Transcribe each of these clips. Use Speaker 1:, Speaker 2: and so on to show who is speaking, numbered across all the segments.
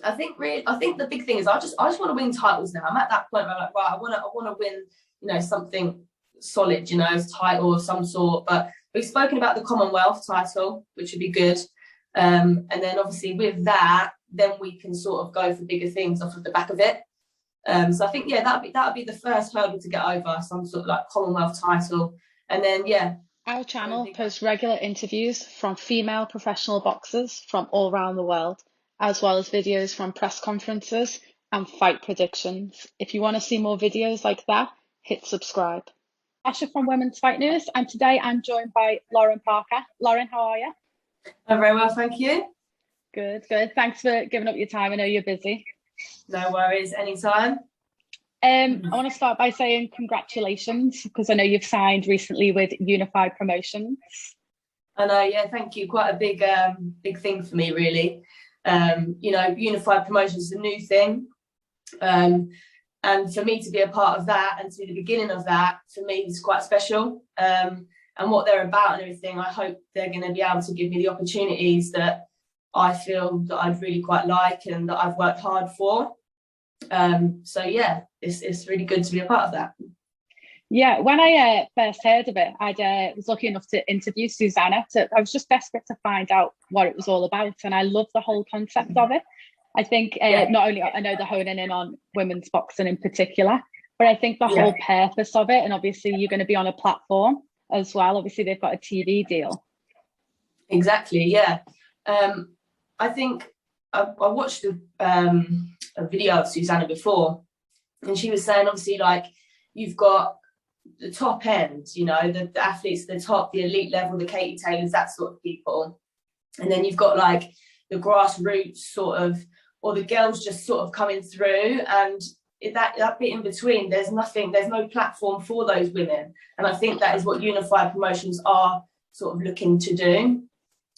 Speaker 1: I think the big thing is I just want to win titles now. I'm at that point where I'm like, right, I want to win, something solid, a title of some sort. But we've spoken about the Commonwealth title, which would be good. And then obviously with that, then we can sort of go for bigger things off of the back of it. So I think that'd be the first hurdle to get over, some sort of like Commonwealth title. And then
Speaker 2: our channel posts regular interviews from female professional boxers from all around the world, as well as videos from press conferences and fight predictions. If you want to see more videos like that, hit subscribe. Asha from Women's Fight News, and today I'm joined by Lauren Parker. Lauren, how are you?
Speaker 1: I'm very well, thank you.
Speaker 2: Good. Thanks for giving up your time. I know you're busy.
Speaker 1: No worries, anytime.
Speaker 2: I want to start by saying congratulations, because I know you've signed recently with Unified Promotions.
Speaker 1: I know, yeah, thank you. Quite a big thing for me, really. Unified Promotions is a new thing. And for me to be a part of that and to be the beginning of that, for me, is quite special. And what they're about and everything, I hope they're going to be able to give me the opportunities that I feel that I'd really quite like and that I've worked hard for. It's really good to be a part of that.
Speaker 2: Yeah, when I first heard of it, I was lucky enough to interview Susanna. I was just desperate to find out what it was all about, and I love the whole concept of it. I think not only I know they're honing in on women's boxing in particular, but I think the whole purpose of it, and obviously you're going to be on a platform as well. Obviously they've got a TV deal.
Speaker 1: Exactly, yeah. I think I watched a video of Susanna before, and she was saying, obviously, like, you've got the top end, the athletes at the top, the elite level, the Katie Taylors, that sort of people. And then you've got like the grassroots sort of, or the girls just sort of coming through, and that bit in between, there's no platform for those women. And I think that is what Unified Promotions are sort of looking to do.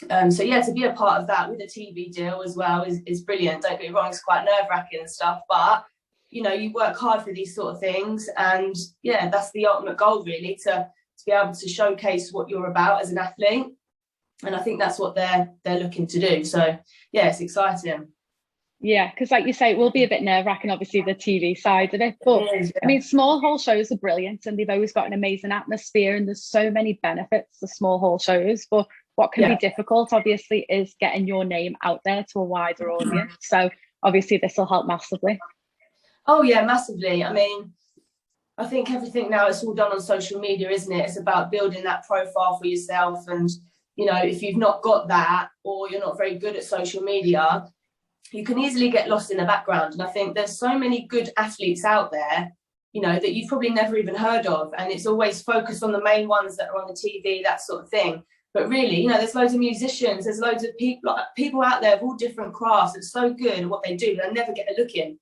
Speaker 1: To be a part of that with a TV deal as well is brilliant. Don't get me wrong, it's quite nerve-wracking and stuff, but you work hard for these sort of things, and that's the ultimate goal, really, to be able to showcase what you're about as an athlete. And I think that's what they're looking to do. So it's exciting.
Speaker 2: Yeah, because like you say, it will be a bit nerve-wracking, obviously, the TV side of it. But I mean, small hall shows are brilliant, and they've always got an amazing atmosphere, and there's so many benefits to small hall shows. But what can be difficult, obviously, is getting your name out there to a wider audience. So obviously this will help massively.
Speaker 1: Oh yeah, massively. I mean, I think everything now, it's all done on social media, isn't it? It's about building that profile for yourself. And, if you've not got that, or you're not very good at social media, you can easily get lost in the background. And I think there's so many good athletes out there, that you've probably never even heard of. And it's always focused on the main ones that are on the TV, that sort of thing. But really, there's loads of musicians, there's loads of people out there of all different crafts. It's so good at what they do, but they never get a look in.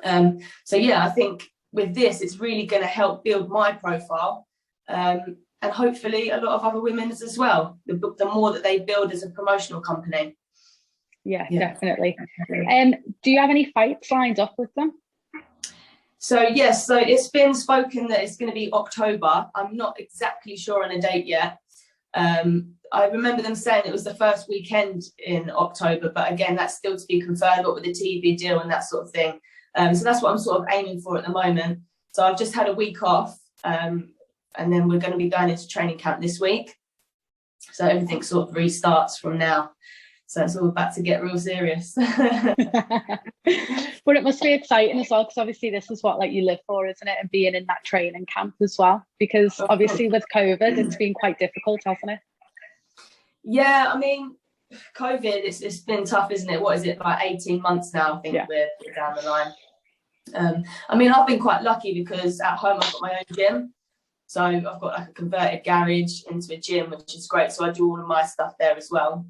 Speaker 1: I think with this, it's really going to help build my profile, and hopefully a lot of other women's as well, the more that they build as a promotional company.
Speaker 2: Yeah, definitely. Do you have any fights lined up with them?
Speaker 1: So yes, so it's been spoken that it's going to be October. I'm not exactly sure on a date yet. I remember them saying it was the first weekend in October, but again, that's still to be confirmed, but with the TV deal and that sort of thing. So that's what I'm sort of aiming for at the moment. So I've just had a week off, and then we're going to be going into training camp this week. So everything sort of restarts from now. So it's all about to get real serious.
Speaker 2: But it must be exciting as well, because obviously this is what you live for, isn't it? And being in that training camp as well, because obviously with COVID, it's been quite difficult, hasn't it?
Speaker 1: Yeah, I mean, COVID, it's been tough, isn't it? What is it, like 18 months now, I think we're down the line. I mean, I've been quite lucky because at home I've got my own gym. So I've got like a converted garage into a gym, which is great. So I do all of my stuff there as well.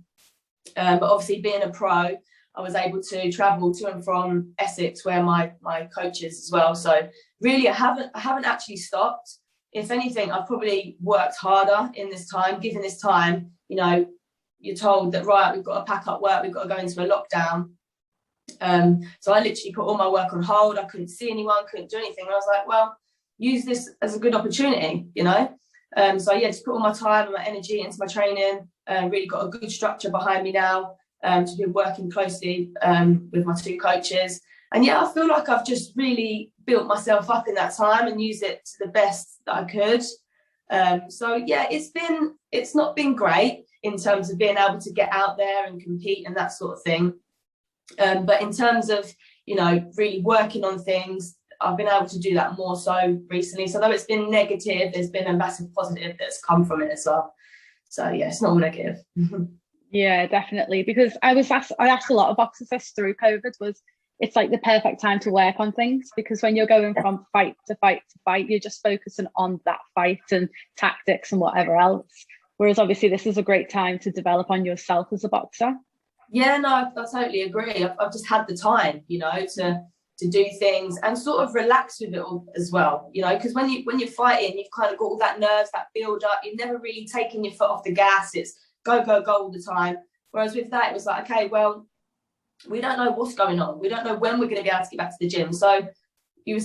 Speaker 1: But obviously being a pro, I was able to travel to and from Essex, where my coach is as well. So really, I haven't actually stopped. If anything, I've probably worked harder in this time. Given this time, you're told that, right, we've got to pack up work, we've got to go into a lockdown. So I literally put all my work on hold. I couldn't see anyone, couldn't do anything. And I was like, well, use this as a good opportunity, just put all my time and my energy into my training. Really got a good structure behind me now. to be working closely with my 2 coaches. And yeah, I feel like I've just really built myself up in that time and used it to the best that I could. So yeah, it's not been great in terms of being able to get out there and compete and that sort of thing. But in terms of, you know, really working on things, I've been able to do that more so recently. So though it's been negative, there's been a massive positive that's come from it as well. So yeah, it's not all negative.
Speaker 2: Yeah, definitely. Because I asked a lot of boxers this through COVID, was it's like the perfect time to work on things, because when you're going from fight to fight to fight, you're just focusing on that fight and tactics and whatever else. Whereas obviously this is a great time to develop on yourself as a boxer. Yeah,
Speaker 1: no, I totally agree. I've just had the time, you know, to do things and sort of relax with it all as well, you know, because when you're fighting, you've kind of got all that nerves, that build up. You've never really taken your foot off the gas. It's go, go, go all the time. Whereas with that, it was like, okay, well, we don't know what's going on. We don't know when we're going to be able to get back to the gym. So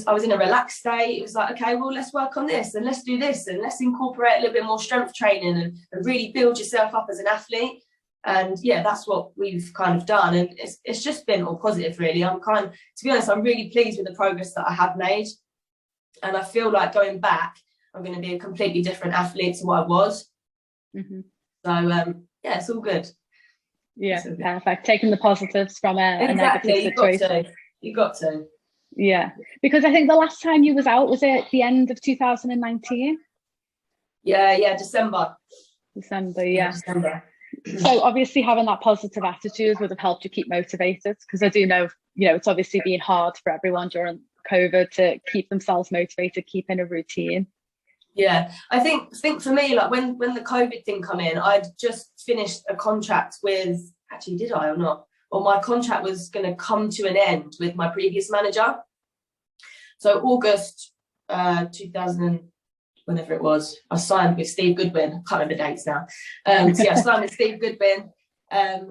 Speaker 1: I was in a relaxed state. It was like, okay, well, let's work on this and let's do this and let's incorporate a little bit more strength training and really build yourself up as an athlete. And yeah, that's what we've kind of done. And it's just been all positive, really. To be honest, I'm really pleased with the progress that I have made. And I feel like going back, I'm going to be a completely different athlete to what I was.
Speaker 2: Mm-hmm.
Speaker 1: So yeah, it's all good.
Speaker 2: Yeah, perfect. Taking the positives from a negative situation.
Speaker 1: You got to.
Speaker 2: Yeah, because I think the last time you was out, was it at the end of 2019?
Speaker 1: Yeah, December.
Speaker 2: Yeah.
Speaker 1: December.
Speaker 2: So obviously having that positive attitude would have helped you keep motivated, because I do know, you know, it's obviously been hard for everyone during COVID to keep themselves motivated, keeping a routine.
Speaker 1: Yeah, I think for me, like when the COVID thing come in, I'd just finished a contract with, actually did I or not? Well, my contract was going to come to an end with my previous manager. So August 2000, whenever it was, I signed with Steve Goodwin. I can't remember the dates now. So yeah, I signed with Steve Goodwin.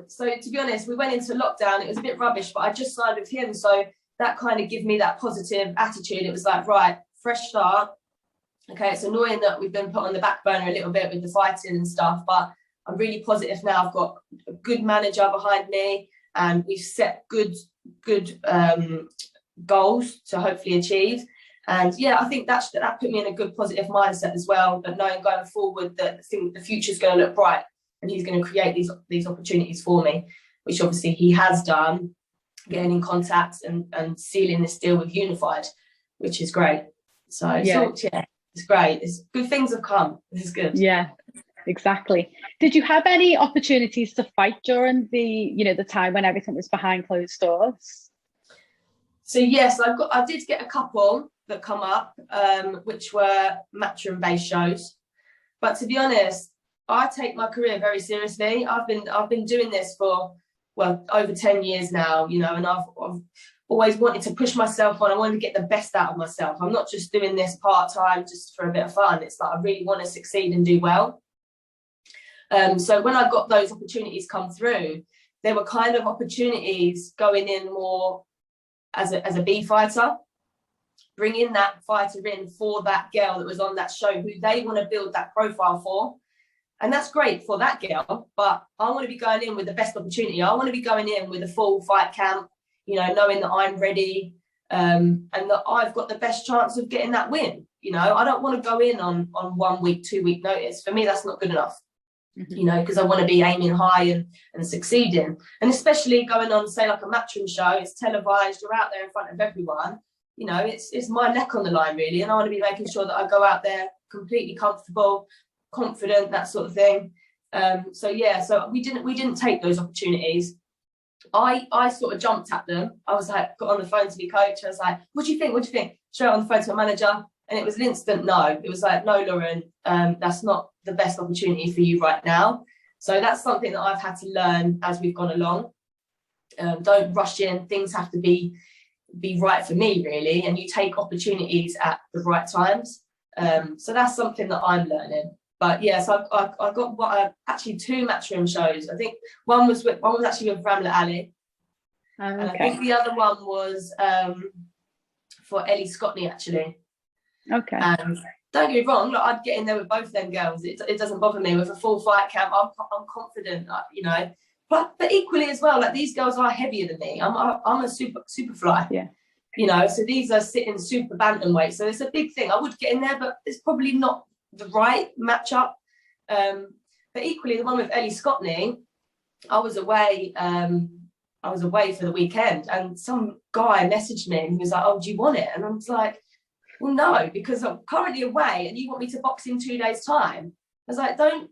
Speaker 1: So to be honest, we went into lockdown. It was a bit rubbish, but I just signed with him. So that kind of gave me that positive attitude. It was like, right, fresh start. Okay, it's annoying that we've been put on the back burner a little bit with the fighting and stuff, but I'm really positive now. I've got a good manager behind me, and we've set good goals to hopefully achieve. And yeah, I think that put me in a good positive mindset as well, but knowing going forward that the future's going to look bright and he's going to create these opportunities for me, which obviously he has done, getting in contact and sealing this deal with Unified, which is great. So yeah. It's great. It's good things have come. This is good.
Speaker 2: Yeah, exactly. Did you have any opportunities to fight during the time when everything was behind closed doors?
Speaker 1: So yes, I did get a couple that come up, which were Matchroom based shows. But to be honest, I take my career very seriously. I've been doing this for over 10 years now, you know, and I've always wanted to push myself on. I wanted to get the best out of myself. I'm not just doing this part-time just for a bit of fun. It's like I really want to succeed and do well. So when I got those opportunities come through, they were kind of opportunities going in more as a B fighter, bringing that fighter in for that girl that was on that show who they want to build that profile for. And that's great for that girl, but I want to be going in with the best opportunity. I want to be going in with a full fight camp, you know, knowing that I'm ready and that I've got the best chance of getting that win. You know, I don't want to go in on 1 week, 2 week notice. For me, that's not good enough, you know, because I want to be aiming high and succeeding. And especially going on, say, like a Matchroom show, it's televised, you're out there in front of everyone. You know, it's my neck on the line, really. And I want to be making sure that I go out there completely comfortable, confident, that sort of thing. So we didn't take those opportunities. I sort of jumped at them. I was like, got on the phone to my coach. I was like, what do you think? Straight on the phone to my manager. And it was an instant no. It was like, no, Lauren, that's not the best opportunity for you right now. So that's something that I've had to learn as we've gone along. Don't rush in. Things have to be right for me, really. And you take opportunities at the right times. So that's something that I'm learning. But yeah, so I got actually 2 Matchroom shows. I think one was actually with Ramla Ali.
Speaker 2: Okay.
Speaker 1: And I think the other one was for Ellie Scottney, actually.
Speaker 2: Okay.
Speaker 1: And don't get me wrong, like, I'd get in there with both them girls. It doesn't bother me. With a full fight camp, I'm confident, you know, but equally as well, like these girls are heavier than me. I'm a super fly.
Speaker 2: Yeah.
Speaker 1: You know, so these are sitting super bantamweight. So it's a big thing. I would get in there, but it's probably not the right matchup. But equally, the one with Ellie Scottney, I was away for the weekend, and some guy messaged me and he was like, "Oh, do you want it?" And I was like, "Well, no, because I'm currently away, and you want me to box in 2 days' time." I was like, "Don't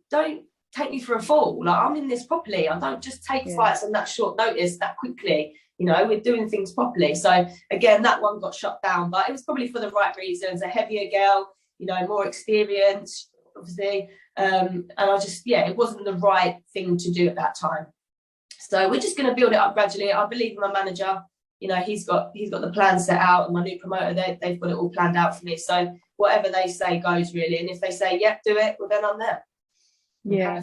Speaker 1: take me for a fool. Like, I'm in this properly. I don't just take fights on that short notice that quickly. You know, we're doing things properly." So again, that one got shut down, but it was probably for the right reasons. A heavier girl, you know, more experience, obviously. And I just, it wasn't the right thing to do at that time. So we're just going to build it up gradually. I believe in my manager. You know, he's got the plan set out, and my new promoter, they've got it all planned out for me. So whatever they say goes, really. And if they say, "Yep, do it," well, then I'm there.
Speaker 2: Yeah.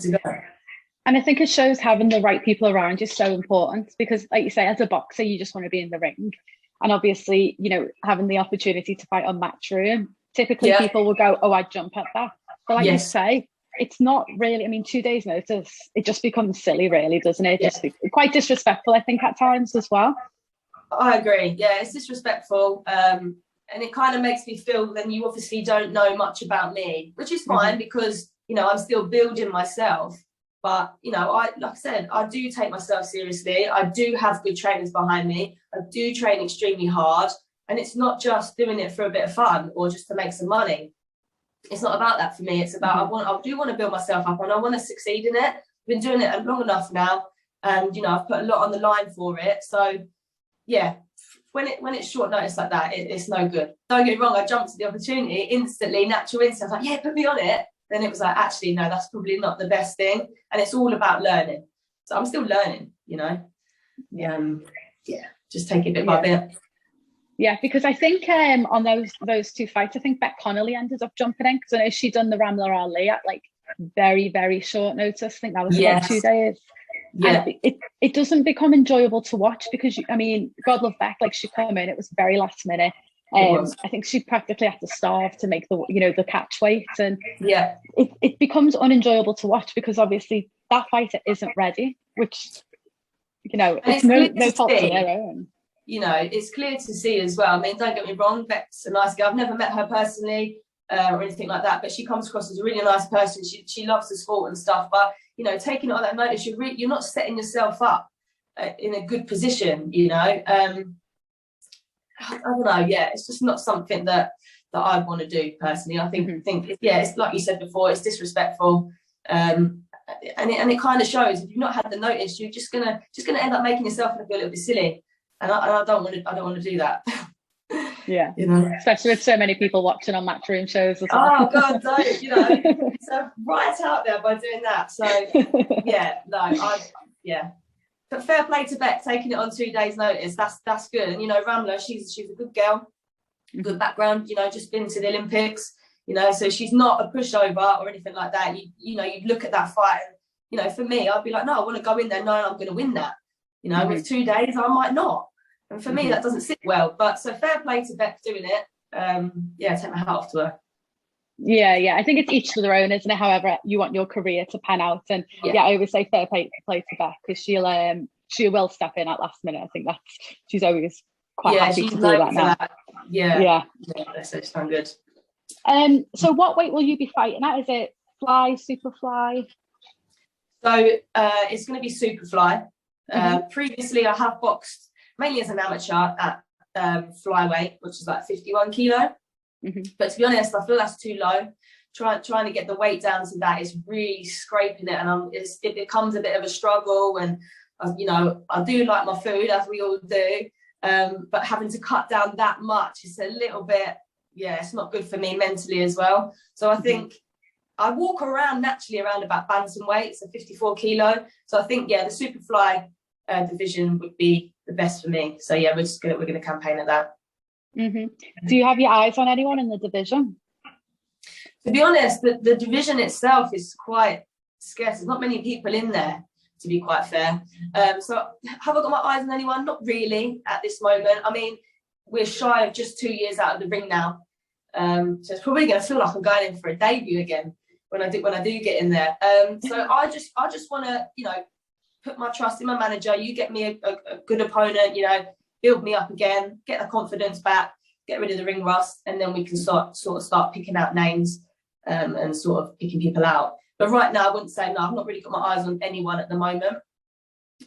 Speaker 2: And I think it shows having the right people around you is so important, because, like you say, as a boxer, you just want to be in the ring. And obviously, you know, having the opportunity to fight on Matchroom, typically people will go, "Oh, I'd jump at that." But like you say, it's not really, I mean, 2 days notice, it just becomes silly, really, doesn't it? Just quite disrespectful, I think, at times as well.
Speaker 1: I agree. Yeah, it's disrespectful. And it kind of makes me feel then you obviously don't know much about me, which is fine because, you know, I'm still building myself. But, you know, like I said, I do take myself seriously. I do have good trainers behind me. I do train extremely hard. And it's not just doing it for a bit of fun or just to make some money. It's not about that for me. It's about I do want to build myself up, and I want to succeed in it. I've been doing it long enough now, and, you know, I've put a lot on the line for it. So, yeah, when it's short notice like that, it's no good. Don't get me wrong, I jumped at the opportunity instantly, natural instinct. I was like, "Yeah, put me on it." Then it was like, actually, no, that's probably not the best thing. And it's all about learning. So I'm still learning, you know. Just take it bit by bit.
Speaker 2: Yeah, because I think on those two fights, I think Beck Connolly ended up jumping in, because I know she'd done the Ramla Ali at like very, very short notice. I think that was about 2 days. Yeah, and it doesn't become enjoyable to watch, because I mean, God love Beck, like she came in, it was very last minute. I think she practically had to starve to make the catch weight, and it becomes unenjoyable to watch, because obviously that fighter isn't ready, which, you know, it's no fault of their own.
Speaker 1: You know, it's clear to see as well. I mean, don't get me wrong, Beck's a nice girl. I've never met her personally or anything like that, but she comes across as a really nice person. She loves the sport and stuff. But, you know, taking it on that notice, you're not setting yourself up in a good position, you know. I don't know. Yeah, it's just not something that I want to do personally. I think it's like you said before, it's disrespectful. And it kind of shows. If you've not had the notice, you're just gonna end up making yourself look a little bit silly. And I don't want to do that.
Speaker 2: Yeah,
Speaker 1: you know,
Speaker 2: especially with so many people watching on Matchroom shows as well.
Speaker 1: Oh God, don't, you know, it's right out there by doing that. So but fair play to Beck taking it on 2 days' notice. That's good. And, you know, Ramla, she's a good girl, good background. You know, just been to the Olympics. You know, so she's not a pushover or anything like that. You know, you look at that fight, and, you know, for me, I'd be like, no, I want to go in there knowing I'm going to win that. You know, with 2 days, I might not. And for me, that doesn't sit well. But so fair play to Beck doing it. Take my hat off to her.
Speaker 2: Yeah. I think it's each to their own, isn't it? However you want your career to pan out. And I always say fair play to Beck, because she will step in at last minute. I think she's always quite happy to do that now. Yeah.
Speaker 1: So it's done good.
Speaker 2: So what weight will you be fighting at? Is it fly, super fly?
Speaker 1: So it's going to be super fly. Previously, I have boxed mainly as an amateur at flyweight, which is like 51 kilo. But to be honest, I feel that's too low. Trying to get the weight down to that is really scraping it, and it becomes a bit of a struggle. And you know, I do like my food, as we all do, but having to cut down that much is a little bit, it's not good for me mentally as well. So I think I walk around naturally around about bantamweight, so 54 kilo. So I think the super fly division would be the best for me. So we're gonna campaign at that.
Speaker 2: Do you have your eyes on anyone in the division?
Speaker 1: To be honest, the division itself is quite scarce. There's not many people in there, to be quite fair. So have I got my eyes on anyone? Not really at this moment. I mean, we're shy of just 2 years out of the ring now. So it's probably going to feel like I'm going in for a debut again when I do get in there. So I just want to, you know, put my trust in my manager. You get me a good opponent, you know, build me up again, get the confidence back, get rid of the ring rust, and then we can start picking out names and sort of picking people out. But right now, I wouldn't say, no, I've not really got my eyes on anyone at the moment.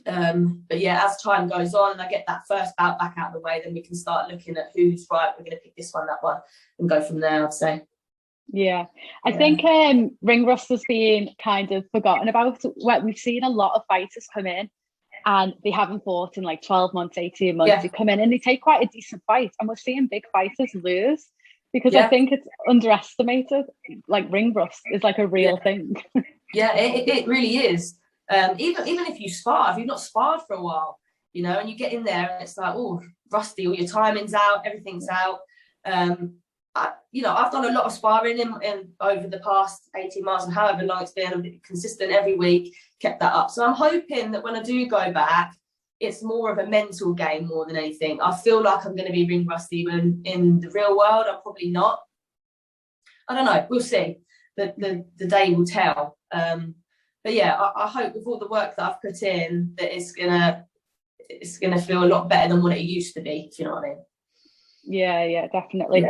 Speaker 1: But yeah, as time goes on and I get that first bout back out of the way, then we can start looking at who's right. We're going to pick this one, that one, and go from there, I'd say.
Speaker 2: Yeah, I think ring rust has been kind of forgotten about. We've seen a lot of fighters come in and they haven't fought in like 12 months, 18 months. They come in and they take quite a decent fight, and we're seeing big fighters lose because I think it's underestimated. Like ring rust is like a real thing.
Speaker 1: Yeah, it really is. Even if you spar, if you've not sparred for a while, you know, and you get in there and it's like, oh, rusty, all your timing's out, everything's out. I've done a lot of sparring in over the past 18 months, and however long it's been, I've been consistent every week, kept that up. So I'm hoping that when I do go back, it's more of a mental game more than anything. I feel like I'm going to be ring rusty, when in the real world, I'm probably not. I don't know. We'll see. The day will tell. But yeah, I hope with all the work that I've put in, that it's gonna feel a lot better than what it used to be, if you know what I mean. Yeah,
Speaker 2: definitely.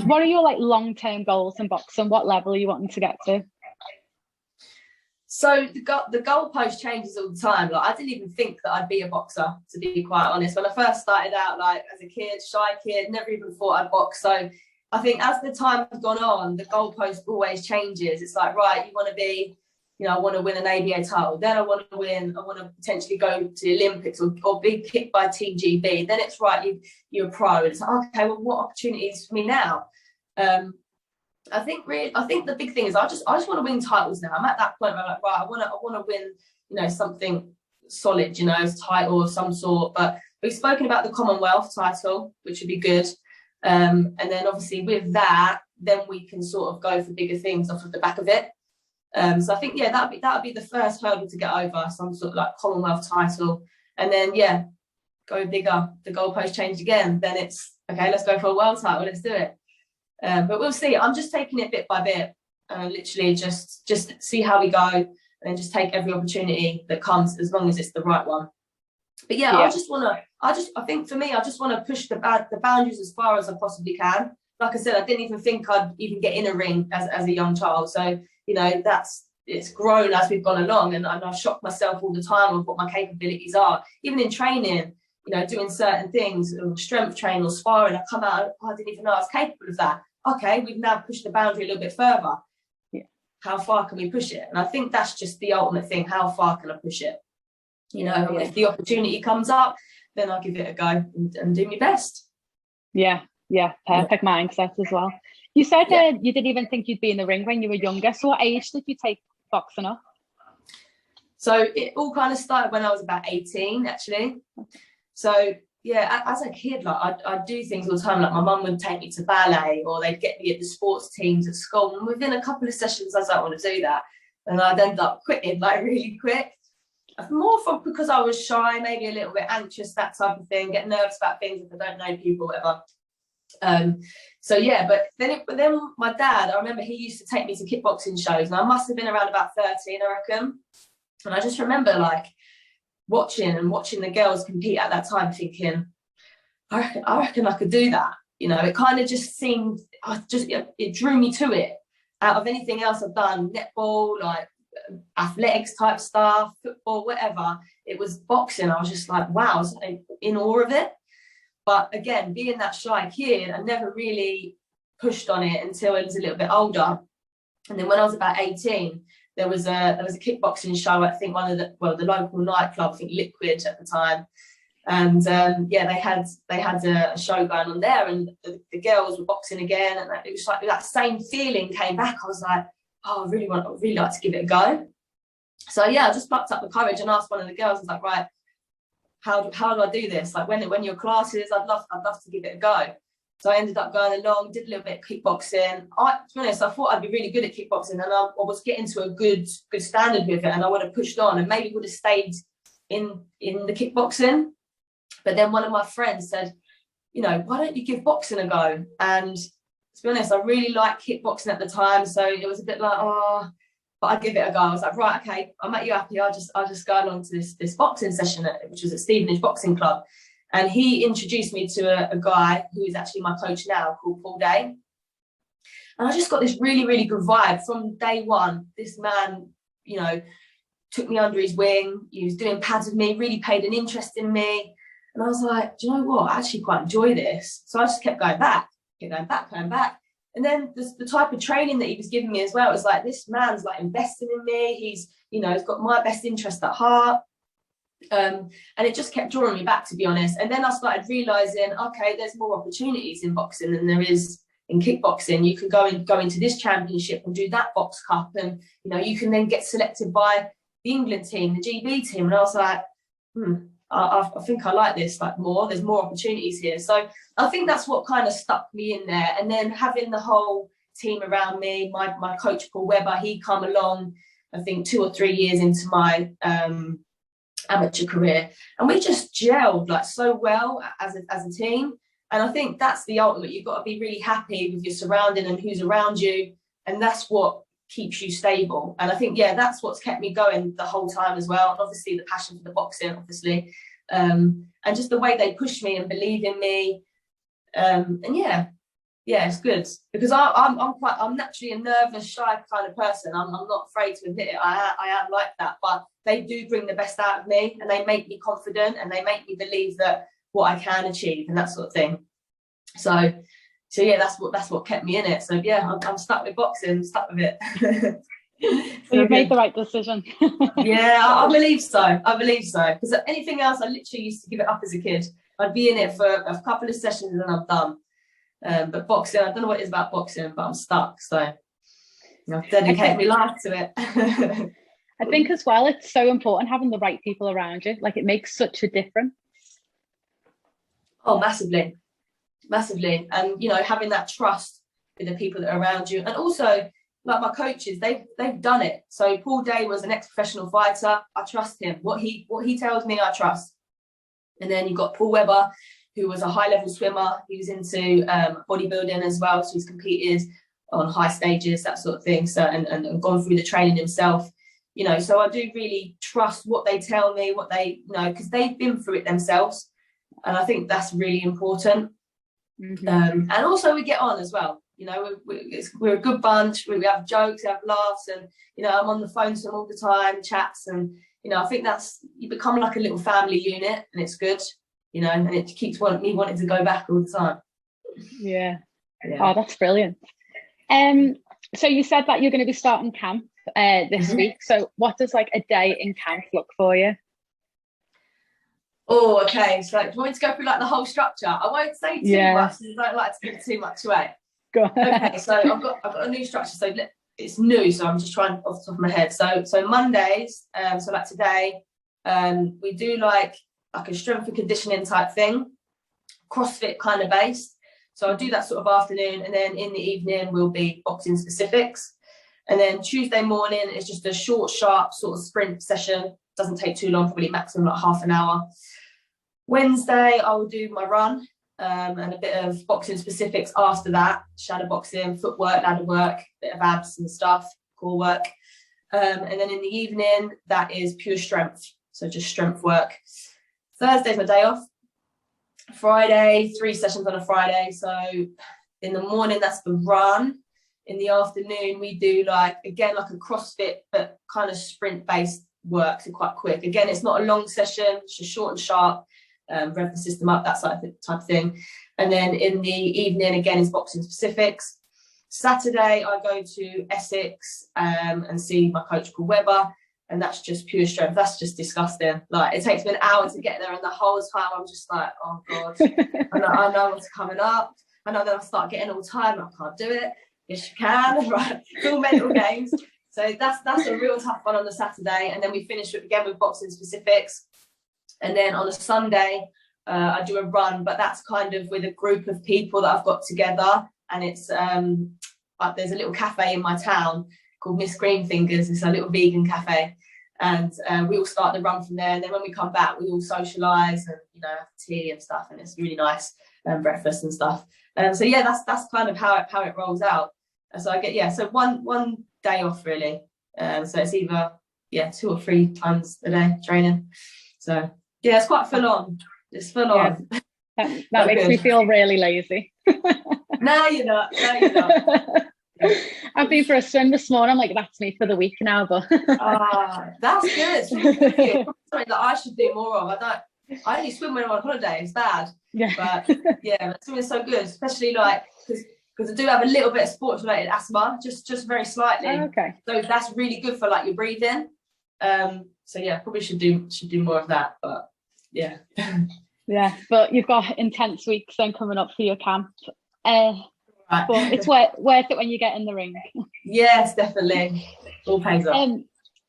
Speaker 2: What are your like long-term goals in boxing? What level are you wanting to get to?
Speaker 1: So the goalpost changes all the time. Like, I didn't even think that I'd be a boxer, to be quite honest. When I first started out, like as a kid, shy kid, never even thought I'd box. So I think as the time has gone on, the goalpost always changes. It's like, right, you want to be, you know, I want to win an ABA title. Then I want to potentially go to the Olympics or be picked by TGB. Then it's right, you're a pro. It's like, okay, well, what opportunities for me now? I think the big thing is I just want to win titles now. I'm at that point where I'm like, right, I want to win, you know, something solid, you know, a title of some sort. But we've spoken about the Commonwealth title, which would be good. And then obviously with that, then we can sort of go for bigger things off of the back of it. So I think, yeah, that'd be the first hurdle to get over, some sort of like Commonwealth title. And then, yeah, go bigger, the goalpost change again. Then it's, okay, let's go for a world title, let's do it. But we'll see. I'm just taking it bit by bit, literally just see how we go, and then just take every opportunity that comes, as long as it's the right one. But yeah, I think for me, I just want to push the boundaries as far as I possibly can. Like I said, I didn't even think I'd even get in a ring as a young child. So, you know, it's grown as we've gone along, and I've shocked myself all the time of what my capabilities are. Even in training, you know, doing certain things, strength training or sparring, I come out, I didn't even know I was capable of that. Okay, we've now pushed the boundary a little bit further. Yeah. How far can we push it? And I think that's just the ultimate thing. How far can I push it? You know, if the opportunity comes up, then I'll give it a go and do my best.
Speaker 2: Yeah, perfect mindset as well. You said you didn't even think you'd be in the ring when you were younger. So what age did you take boxing up?
Speaker 1: So it all kind of started when I was about 18, actually. So yeah, as a kid, like I'd do things all the time. Like my mum would take me to ballet, or they'd get me at the sports teams at school. And within a couple of sessions, I was like, I want to do that. And I'd end up quitting like really quick. More because I was shy, maybe a little bit anxious, that type of thing. Get nervous about things if I don't know people, whatever. So yeah, but then my dad, I remember he used to take me to kickboxing shows, and I must have been around about 13, I reckon. And I just remember like watching the girls compete at that time, thinking, I reckon I could do that. You know, it kind of just seemed, it drew me to it. Out of anything else I've done, netball, like athletics type stuff, football, whatever, it was boxing. I was just like, wow, I was in awe of it. But again, being that shy kid, I never really pushed on it until I was a little bit older. And then when I was about 18, there was a kickboxing show, I think the local nightclub, I think Liquid at the time. And they had a show going on there, and the girls were boxing again, and it was like that same feeling came back. I was like, oh, I really like to give it a go. So yeah, I just plucked up the courage and asked one of the girls, I was like, right, how do I do this? Like when your classes, I'd love to give it a go. So I ended up going along, did a little bit of kickboxing. To be honest, I thought I'd be really good at kickboxing, and I was getting to a good standard with it, and I would have pushed on and maybe would have stayed in the kickboxing. But then one of my friends said, you know, why don't you give boxing a go? And to be honest, I really liked kickboxing at the time, so it was a bit like, oh, but I give it a go. I was like, right, okay, I'll make you happy. I'll just go along to this boxing session, which was at Stevenage Boxing Club. And he introduced me to a guy who is actually my coach now, called Paul Day. And I just got this really, really good vibe from day one. This man, you know, took me under his wing. He was doing pads with me, really paid an interest in me. And I was like, do you know what? I actually quite enjoy this. So I just kept going back. And then the type of training that he was giving me as well, it was like, this man's like investing in me. He's, you know, he's got my best interest at heart. And it just kept drawing me back, to be honest. And then I started realizing, okay, there's more opportunities in boxing than there is in kickboxing. You can go into this championship and do that box cup, and you know, you can then get selected by the England team, the GB team. And I was like, I think I like this, like, more. There's more opportunities here. So I think that's what kind of stuck me in there. And then having the whole team around me, my coach Paul Webber, he come along, I think 2 or 3 years into my amateur career, and we just gelled like so well as a team. And I think that's the ultimate. You've got to be really happy with your surrounding and who's around you, and that's what keeps you stable. And I think, yeah, that's what's kept me going the whole time as well. Obviously the passion for the boxing, obviously, and just the way they push me and believe in me. And yeah, it's good, because I'm naturally a nervous, shy kind of person. I'm not afraid to admit it. I am like that, but they do bring the best out of me, and they make me confident, and they make me believe that what I can achieve and that sort of thing. So yeah, that's what kept me in it. So yeah, I'm stuck with boxing, stuck with it.
Speaker 2: So you've made the right decision.
Speaker 1: Yeah, I believe so. Because anything else, I literally used to give it up as a kid. I'd be in it for a couple of sessions and I'm done. But boxing, I don't know what it is about boxing, but I'm stuck. So I've dedicated my life to it.
Speaker 2: I think as well, it's so important having the right people around you. Like, it makes such a difference.
Speaker 1: Oh, massively. And, you know, having that trust with the people that are around you. And also, like my coaches, they've done it. So Paul Day was an ex-professional fighter. I trust him. What he tells me, I trust. And then you've got Paul Webber, who was a high-level swimmer. He was into bodybuilding as well. So he's competed on high stages, that sort of thing. So and gone through the training himself. You know, so I do really trust what they tell me, what they, you know, because they've been through it themselves. And I think that's really important. Mm-hmm. And also we get on as well. You know, we're a good bunch. We have jokes, we have laughs, and you know, I'm on the phone to them all the time, chats, and you know, I think you become like a little family unit, and it's good. You know, and it keeps me wanting to go back all the time.
Speaker 2: Yeah. Oh, that's brilliant. So you said that you're going to be starting camp this week. So what does like a day in camp look for you?
Speaker 1: Oh, okay. So, do you want me to go through like the whole structure? I won't say too much, because I don't like to give too much away.
Speaker 2: Go on.
Speaker 1: Okay, so I've got a new structure. So it's new, so I'm just trying off the top of my head. So Mondays, so like today, we do like a strength and conditioning type thing, CrossFit kind of based. So I'll do that sort of afternoon, and then in the evening will be boxing specifics. And then Tuesday morning is just a short, sharp sort of sprint session. Doesn't take too long, probably maximum like half an hour. Wednesday, I will do my run and a bit of boxing specifics after that. Shadow boxing, footwork, ladder work, bit of abs and stuff, core work. And then in the evening, that is pure strength. So just strength work. Thursday's my day off. Friday, 3 sessions on a Friday. So in the morning, that's the run. In the afternoon, we do again, like a CrossFit, but kind of sprint based work, so quite quick. Again, it's not a long session, it's just short and sharp, rev the system up, that type of thing. And then in the evening, again, is boxing specifics. Saturday, I go to Essex and see my coach Paul Webber, and that's just pure strength. That's just disgusting. Like, it takes me an hour to get there, and the whole time I'm just like, oh God, I know what's coming up. I know that I start getting all tired, and I can't do it. Yes, you can. Right, it's all mental games. So that's a real tough one on the Saturday, and then we finish again with boxing specifics. And then on a Sunday, I do a run, but that's kind of with a group of people that I've got together, and it's there's a little cafe in my town called Miss Greenfingers. It's a little vegan cafe, and we all start the run from there. And then when we come back, we all socialise and have tea and stuff, and it's really nice, breakfast and stuff. So yeah, that's kind of how it rolls out. So I get so one day off really, So it's either 2 or 3 times a day training. So yeah, it's quite full on. It's full on.
Speaker 2: That makes me feel really lazy.
Speaker 1: No, you're not. No, you're not.
Speaker 2: I've been for a swim this morning. I'm like, that's me for the week now. But
Speaker 1: that's good. Swimming's good for you. Something that I should do more of. I only swim when I'm on holiday. It's bad.
Speaker 2: Yeah.
Speaker 1: But yeah, swimming's so good, especially like because I do have a little bit of sports related asthma, just very slightly.
Speaker 2: Oh, okay.
Speaker 1: So that's really good for like your breathing. So yeah, probably should do more of that. But yeah.
Speaker 2: Yeah, but you've got intense weeks then coming up for your camp. Right. But it's worth it when you get in the ring.
Speaker 1: Yes, definitely. All pays off.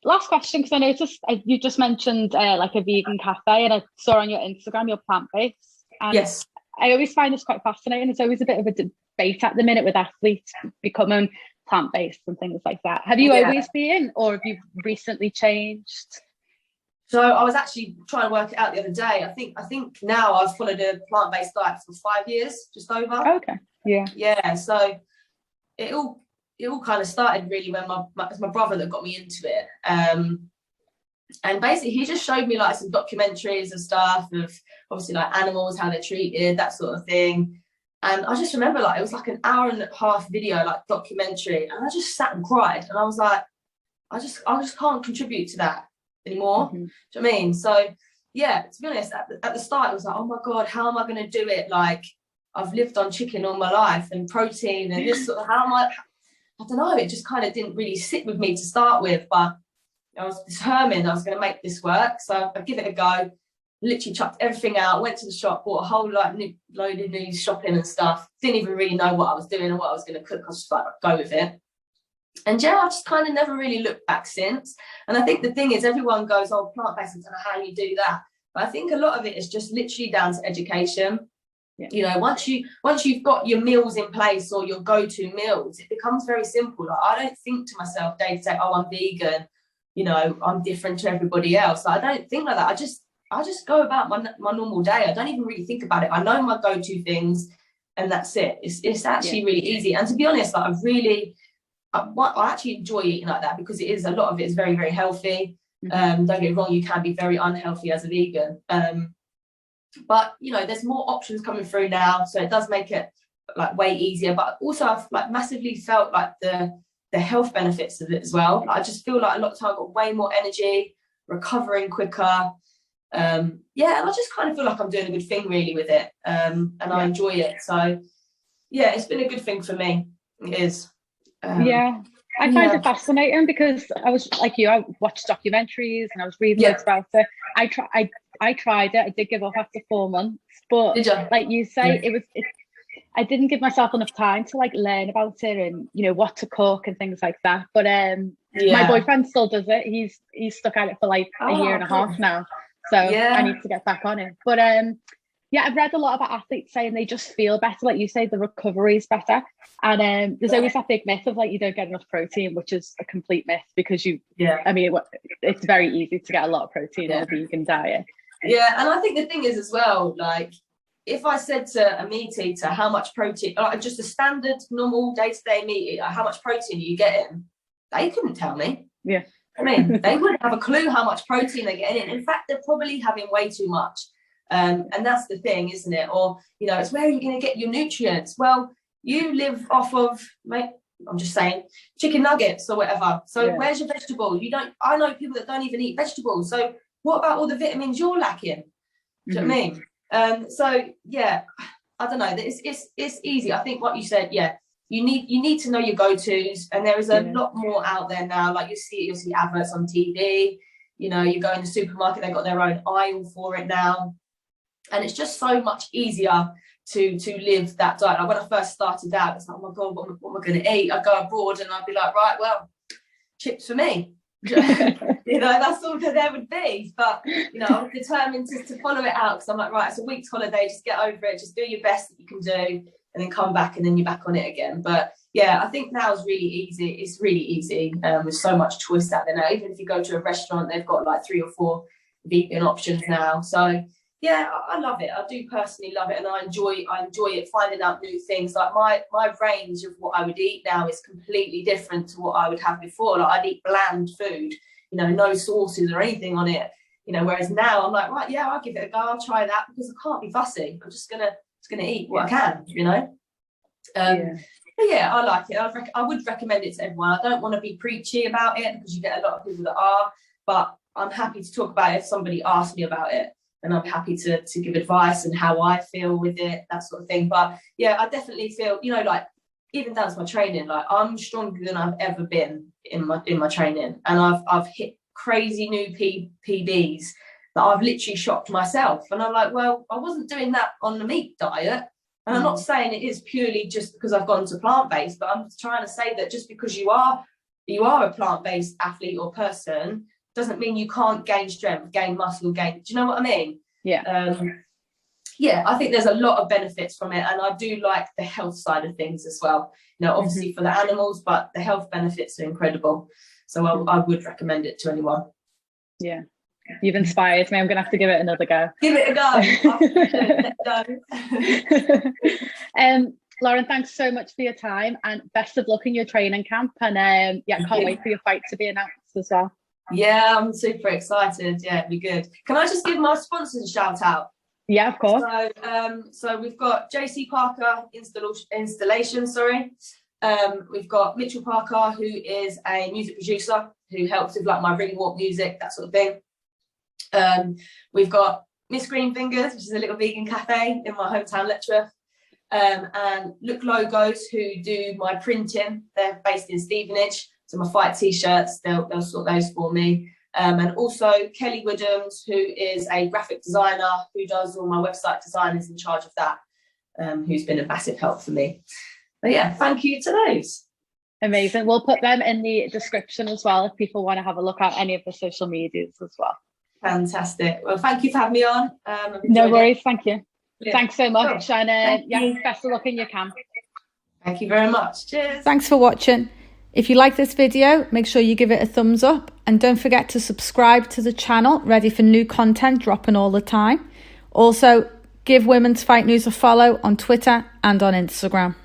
Speaker 2: Last question, because I noticed you just mentioned like a vegan cafe, and I saw on your Instagram you're plant-based. And
Speaker 1: yes.
Speaker 2: I always find this quite fascinating. It's always a bit of a debate at the minute with athletes becoming plant-based and things like that. Have you always been, or have you recently changed?
Speaker 1: So I was actually trying to work it out the other day. I think now I've followed a plant-based diet for 5 years, just over.
Speaker 2: Okay. Yeah.
Speaker 1: Yeah. So it all kind of started really when my brother that got me into it. And basically he just showed me like some documentaries and stuff of obviously like animals, how they're treated, that sort of thing. And I just remember like it was like an 1.5-hour video, like documentary, and I just sat and cried. And I was like, I just can't contribute to that anymore.
Speaker 2: Mm-hmm.
Speaker 1: Do you know what I mean? So yeah, to be honest, at the start it was like, oh my god, how am I going to do it? Like I've lived on chicken all my life and protein and this sort of, I don't know, it just kind of didn't really sit with me to start with, but I was determined I was going to make this work. So I give it a go, literally chucked everything out, went to the shop, bought a whole load of new shopping and stuff, didn't even really know what I was doing and what I was going to cook. I was just like, go with it. And yeah, I've just kind of never really looked back since. And I think the thing is, everyone goes, oh, plant-based, I don't know how you do that. But I think a lot of it is just literally down to education. Yeah. You know, once you've got your meals in place or your go-to meals, it becomes very simple. Like I don't think to myself day to day, oh, I'm vegan, you know, I'm different to everybody else. Like, I don't think like that. I just go about my normal day. I don't even really think about it. I know my go-to things and that's it. It's actually really easy. And to be honest, like I actually enjoy eating like that because a lot of it is very, very healthy. Don't get me wrong, you can be very unhealthy as a vegan. But you know, there's more options coming through now, so it does make it like way easier. But also I've like massively felt like the health benefits of it as well. Like, I just feel like a lot of time I've got way more energy, recovering quicker. And I just kind of feel like I'm doing a good thing really with it. And I enjoy it. So yeah, it's been a good thing for me. It is.
Speaker 2: I find it fascinating because I was like you, I watched documentaries and I was reading loads about it. I tried it. I did give up after 4 months, but like you say, I didn't give myself enough time to like learn about it and you know what to cook and things like that. But my boyfriend still does it. He's stuck at it for like a year and a half now, so I need to get back on it. But I've read a lot about athletes saying they just feel better. Like you say, the recovery is better. And there's always that big myth of like you don't get enough protein, which is a complete myth because I mean, it's very easy to get a lot of protein in a vegan diet.
Speaker 1: Yeah, and I think the thing is as well, like if I said to a meat eater how much protein, like just a standard normal day-to-day meat eater, how much protein are you getting? They couldn't tell me.
Speaker 2: Yeah.
Speaker 1: I mean, they wouldn't have a clue how much protein they're getting in. In fact, they're probably having way too much. And that's the thing, isn't it? Or, you know, it's where are you going to get your nutrients? Well, you live off of, I'm just saying, chicken nuggets or whatever. So where's your vegetables? I know people that don't even eat vegetables. So what about all the vitamins you're lacking? Do you know what I mean? So yeah, I don't know. It's easy. I think what you said, you need to know your go-tos, and there is a lot more out there now. Like you'll see adverts on TV. You know, you go in the supermarket, they've got their own aisle for it now. And it's just so much easier to live that diet. Like when I first started out, it's like, oh my God, what am I going to eat? I'd go abroad and I'd be like, right, well, chips for me. You know, that's all that there would be. But, you know, I'm determined to follow it out because I'm like, right, it's a week's holiday, just get over it, just do your best that you can do and then come back and then you're back on it again. But yeah, I think now is really easy. It's really easy. There's so much choice out there now. Even if you go to a restaurant, they've got like 3 or 4 vegan options now. So Yeah, I love it. I do personally love it, and I enjoy it, finding out new things. Like my range of what I would eat now is completely different to what I would have before. Like I'd eat bland food, no sauces or anything on it. Whereas now I'm like, right, yeah, I'll give it a go. I'll try that because I can't be fussy. I'm just gonna eat what I can. But yeah, I like it. I would recommend it to everyone. I don't want to be preachy about it because you get a lot of people that are, but I'm happy to talk about it if somebody asks me about it. And I'm happy to give advice and how I feel with it, that sort of thing. But yeah, I definitely feel, like even down to my training, like I'm stronger than I've ever been in my training, and I've hit crazy new PBs that I've literally shocked myself. And I'm like, well, I wasn't doing that on the meat diet, and I'm not saying it is purely just because I've gone to plant-based, but I'm trying to say that just because you are a plant-based athlete or person doesn't mean you can't gain strength, gain muscle, do you know what I mean?
Speaker 2: Yeah.
Speaker 1: I think there's a lot of benefits from it, and I do like the health side of things as well. Obviously for the animals, but the health benefits are incredible. So I would recommend it to anyone.
Speaker 2: Yeah. You've inspired me. I'm going to have to give it another go.
Speaker 1: Give it a go.
Speaker 2: Lauren, thanks so much for your time, and best of luck in your training camp. And can't wait for your fight to be announced as well.
Speaker 1: Yeah, I'm super excited. Yeah, it'd be good. Can I just give my sponsors a shout out?
Speaker 2: Yeah, of course.
Speaker 1: So we've got JCParker Installations, we've got Mitchell Parker, who is a music producer who helps with like my ring walk music, that sort of thing. We've got Miss Green Fingers, which is a little vegan cafe in my hometown, Letchworth. And Look Logos, who do my printing. They're based in Stevenage. So my fight t-shirts, they'll sort those for me. And also Kelly Woodhams, who is a graphic designer who does all my website design, is in charge of that, who's been a massive help for me. But yeah, thank you to those.
Speaker 2: Amazing. We'll put them in the description as well if people want to have a look at any of the social medias as well.
Speaker 1: Fantastic. Well, thank you for having me on.
Speaker 2: No worries. Thank you.
Speaker 1: Yeah.
Speaker 2: Thanks so much. Cool. And best of luck in your camp.
Speaker 1: Thank you very much. Cheers.
Speaker 3: Thanks for watching. If you like this video, make sure you give it a thumbs up, and don't forget to subscribe to the channel, ready for new content dropping all the time. Also, give Women's Fight News a follow on Twitter and on Instagram.